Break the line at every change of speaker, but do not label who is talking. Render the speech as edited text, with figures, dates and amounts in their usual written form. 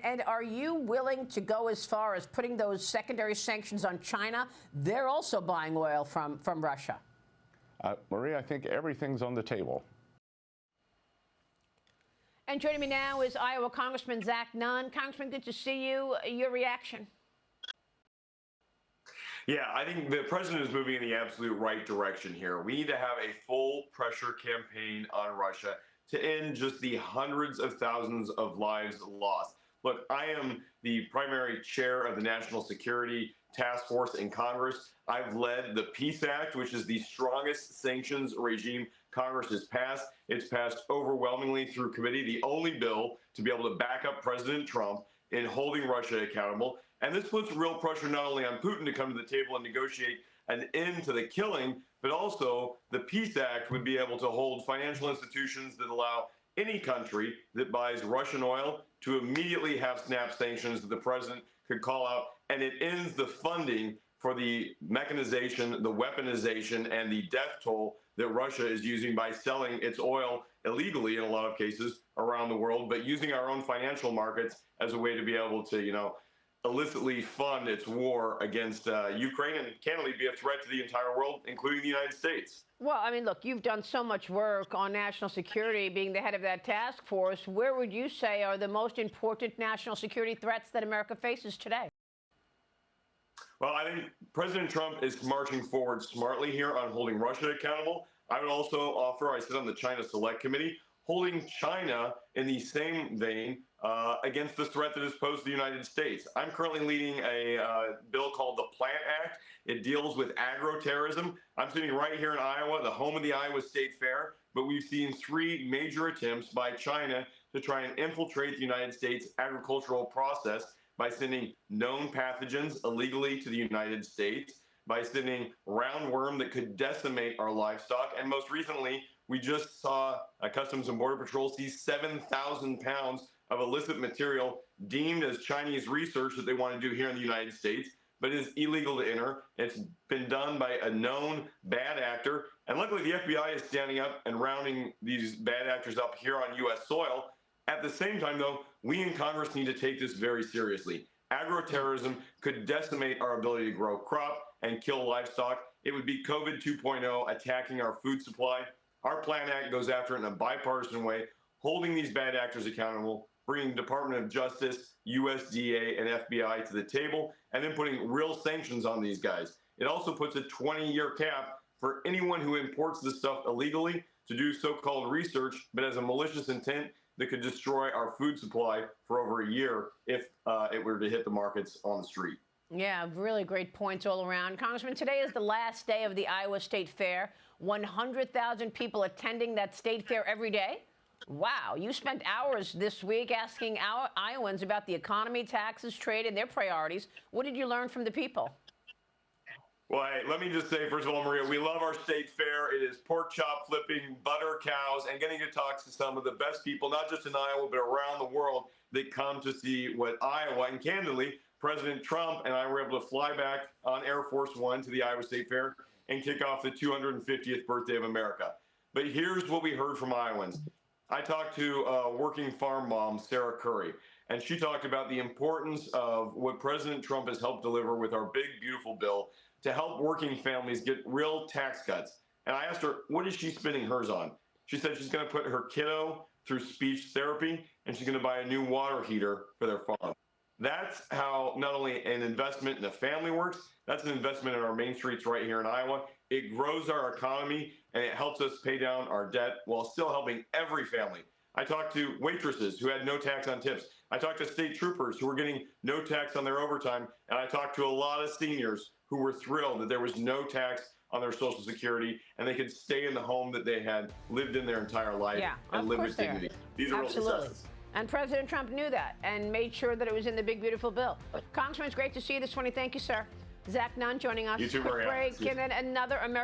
And are you willing to go as far as putting those secondary sanctions on China? They're also buying oil from Russia.
Marie, I think everything's on the table.
And joining me now is Iowa Congressman Zach Nunn. Congressman, good to see you. Your reaction?
Yeah, I think the president is moving in the absolute right direction here. We need to have a full pressure campaign on Russia to end just the hundreds of thousands of lives lost. Look, I am the primary chair of the National Security Task Force in Congress. I've led the Peace Act, which is the strongest sanctions regime Congress has passed. It's passed overwhelmingly through committee, the only bill to be able to back up President Trump in holding Russia accountable. And this puts real pressure not only on Putin to come to the table and negotiate an end to the killing, but also the Peace Act would be able to hold financial institutions that allow any country that buys Russian oil to immediately have snap sanctions that the president could call out. And it ends the funding for the mechanization, the weaponization, and the death toll that Russia is using by selling its oil illegally in a lot of cases around the world, but using our own financial markets as a way to be able to, illicitly fund its war against Ukraine and candidly be a threat to the entire world, including the United States.
Well, I mean, look, you've done so much work on national security, being the head of that task force. Where would you say are the most important national security threats that America faces today?
Well, I think President Trump is marching forward smartly here on holding Russia accountable. I would also offer, I sit on the China Select Committee, holding China in the same vein against the threat that is posed to the United States. I'm currently leading a bill called the Plant Act. It deals with agro-terrorism. I'm sitting right here in Iowa, the home of the Iowa State Fair, but we've seen 3 major attempts by China to try and infiltrate the United States agricultural process by sending known pathogens illegally to the United States, by sending roundworm that could decimate our livestock, and most recently, we just saw Customs and Border Patrol seize 7,000 pounds of illicit material deemed as Chinese research that they want to do here in the United States, but is illegal to enter. It's been done by a known bad actor. And luckily, the FBI is standing up and rounding these bad actors up here on U.S. soil. At the same time, though, we in Congress need to take this very seriously. Agro-terrorism could decimate our ability to grow crop and kill livestock. It would be COVID 2.0 attacking our food supply. Our Plan Act goes after it in a bipartisan way, holding these bad actors accountable, bringing Department of Justice, USDA, and FBI to the table, and then putting real sanctions on these guys. It also puts a 20-year cap for anyone who imports this stuff illegally to do so-called research, but has a malicious intent that could destroy our food supply for over a year if it were to hit the markets on the street.
Yeah, really great points all around. Congressman, today is the last day of the Iowa State Fair. 100,000 people attending that state fair every day. Wow, you spent hours this week asking our Iowans about the economy, taxes, trade, and their priorities. What did you learn from the people?
Well, hey, let me just say, first of all, Maria, we love our state fair. It is pork chop flipping, butter cows, and getting to talk to some of the best people, not just in Iowa, but around the world that come to see what Iowa, and candidly, President Trump and I were able to fly back on Air Force One to the Iowa State Fair and kick off the 250th birthday of America. But here's what we heard from Iowans. I talked to working farm mom, Sarah Curry, and she talked about the importance of what President Trump has helped deliver with our big, beautiful bill to help working families get real tax cuts. And I asked her, what is she spending hers on? She said she's going to put her kiddo through speech therapy, and she's going to buy a new water heater for their farm. That's how not only an investment in a family works, that's an investment in our main streets right here in Iowa. It grows our economy, and it helps us pay down our debt while still helping every family. I talked to waitresses who had no tax on tips. I talked to state troopers who were getting no tax on their overtime. And I talked to a lot of seniors who were thrilled that there was no tax on their Social Security and they could stay in the home that they had lived in their entire life and live with dignity. These are real successes.
And President Trump knew that and made sure that it was in the big, beautiful bill. Congressman, it's great to see you this morning. Thank you, sir. Zach Nunn joining us.
You too, Maria.
Break, and then another American.